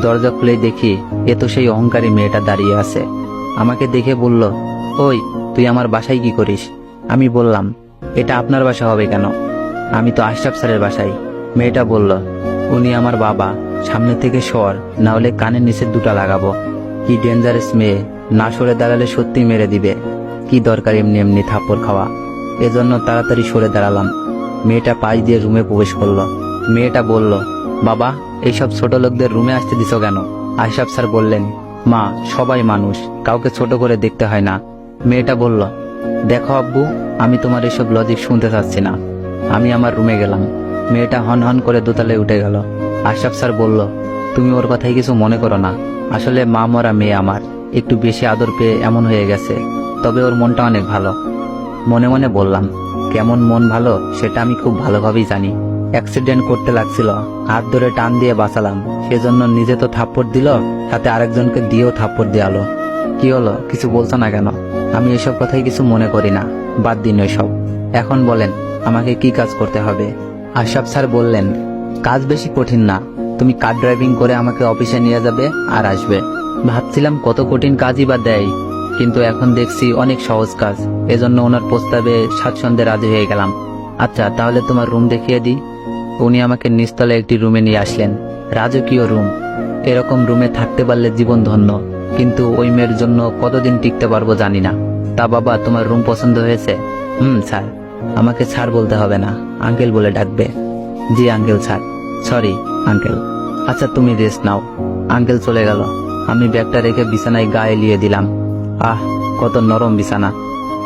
দরজা খুলে দেখি এ তো সেই অহংকারী মেয়েটা দাঁড়িয়ে আছে। আমাকে দেখে বলল, ওই তুই আমার বাসায় কি করিস? আমি বললাম, এটা আপনার বাসা হবে কেন? আমি তো আশরাফ স্যারের বাসায়। মেয়েটা বলল, উনি আমার বাবা, সামনে থেকে সর, না হলে কানের নিচে দুটা লাগাবো। কি ডেঞ্জারাস মেয়ে, না সরে দাঁড়ালে সত্যি মেরে দিবে। কি দরকার এমনি এমনি থাপ্পড় খাওয়া? এজন্য তাড়াতাড়ি সরে দাঁড়ালাম। মেয়েটা পাশ দিয়ে রুমে প্রবেশ করলো। মেয়েটা বলল, বাবা, এইসব ছোট লোকদের রুমে আসতে দিছ কেন? আশরাফ স্যার বললেন, মা, সবাই মানুষ, কাউকে ছোট করে দেখতে হয় না। মেয়েটা বলল, দেখো আব্বু, আমি তোমার এসব লজিক শুনতে চাচ্ছি না। আমি আমার রুমে গেলাম। মেয়েটা হন হন করে দোতলায় উঠে গেল। আশরাফ স্যার বলল, তুমি ওর কথাই কিছু মনে করো না। আসলে মা মরা মেয়ে আমার, একটু বেশি আদর পেয়ে এমন হয়ে গেছে। তবে ওর মনটা অনেক ভালো। মনে মনে বললাম, কেমন মন ভালো সেটা আমি খুব ভালোভাবেই জানি। অ্যাক্সিডেন্ট করতে লাগছিল, হাত ধরে টান দিয়ে বাঁচালাম। সেজন্য নিজে তো থাপ্পড় দিল, সাথে আরেকজনকে দিয়েও থাপ্পড় দেওয়ালো। কি হলো, কিছু বলছো না কেন? আমি এসব কথাই কিছু মনে করি না, বাদ দিন ওইসব। এখন বলেন, আমাকে কি কাজ করতে হবে? আশরাফ স্যার বললেন, কাজ বেশি কঠিন না। তুমি কার ড্রাইভিং করে আমাকে অফিসে নিয়ে যাবে আর আসবে। ভাবছিলাম কত কঠিন কাজই বা দেয়, কিন্তু এখন দেখছি অনেক সহজ কাজ। এজন্য ওনার প্রস্তাবে স্বাচ্ছন্দ্যে রাজি হয়ে গেলাম। আচ্ছা, তাহলে তোমার রুম দেখিয়ে দিই। উনি আমাকে নিচতলে একটি রুমে নিয়ে আসলেন। রাজকীয় রুম। এরকম রুমে থাকতে পারলে জীবন ধন্য, কিন্তু ওই মেয়ের জন্য কতদিন টিকতে পারবো জানি না। তা বাবা, তোমার রুম পছন্দ হয়েছে? স্যার। আমাকে স্যার বলতে হবে না, আঙ্কেল বলে ডাকবে। জি আঙ্কেল স্যার। Sorry uncle. আচ্ছা, তুমি রেস্ট নাও। আঙ্কেল চলে গেল। আমি ব্যাগটা রেখে বিছানায় গা এলিয়ে দিলাম। আহ, কত নরম বিছানা।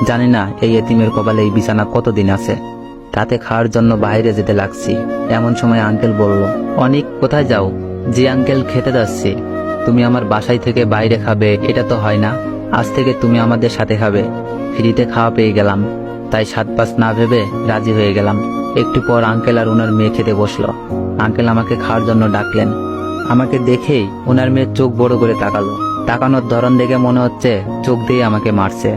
জানি না এই এতিমের কপালে এই বিছানা কতদিন আছে। রাতে খাওয়ার জন্য বাইরে যেতে লাগছি। এমন সময় আঙ্কেল বলল, অনেক, কোথায় যাও? জি আঙ্কেল, খেতে যাচ্ছি। তুমি আমার বাসায় থেকে বাইরে খাবে, এটা তো হয় না। আজ থেকে তুমি আমাদের সাথে খাবে। ফ্রিতে খাওয়া পেয়ে গেলাম, তাই সাত পাঁচ না ভেবে রাজি হয়ে গেলাম। একটু পর আঙ্কেল আর ওনার মেয়ে খেতে বসলো। আঙ্কেল আমাকে খাওয়ার জন্য ডাকলেন। আমাকে দেখেই ওনার মেয়ে চোখ বড় করে তাকালো। তাকানোর ধরন দেখে মনে হচ্ছে চোখ দিয়ে আমাকে মারছে।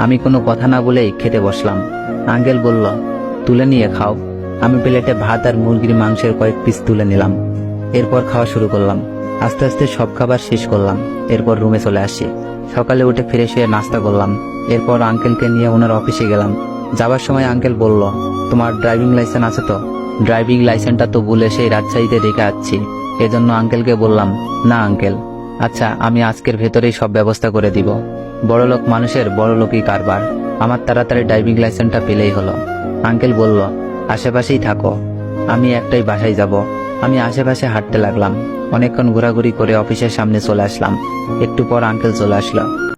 আমি কোনো কথা না বলেই খেতে বসলাম। আঙ্কেল বলল, তুলে নিয়ে খাও। আমি প্লেটে ভাত আর মুরগির মাংসের কয়েক পিস তুলে নিলাম। এরপর খাওয়া শুরু করলাম। আস্তে আস্তে সব খাবার শেষ করলাম। এরপর রুমে চলে আসি। সকালে উঠে ফ্রেশ হয়ে নাস্তা করলাম। এরপর আঙ্কেলকে নিয়ে ওনার অফিসে গেলাম। যাবার সময় আঙ্কেল বলল, তোমার ড্রাইভিং লাইসেন্স আছে তো? ড্রাইভিং লাইসেন্সটা তো ভুলে সেই রাজশাহীতে রেখে আসছি। এজন্য আঙ্কেলকে বললাম, না আঙ্কেল। আচ্ছা, আমি আজকের ভেতরেই সব ব্যবস্থা করে দিব। বড়লোক মানুষের বড়লোকই কারবার। আমার তাড়াতাড়ি ড্রাইভিং লাইসেন্সটা পেলেই হলো। আঙ্কেল বলল, আশেপাশেই থাকো, আমি একটাই বাসায় যাব। আমি আশেপাশে হাঁটতে লাগলাম। অনেকক্ষণ ঘোরাঘুরি করে অফিসের সামনে চলে আসলাম। একটু পর আঙ্কেল চলে আসলো।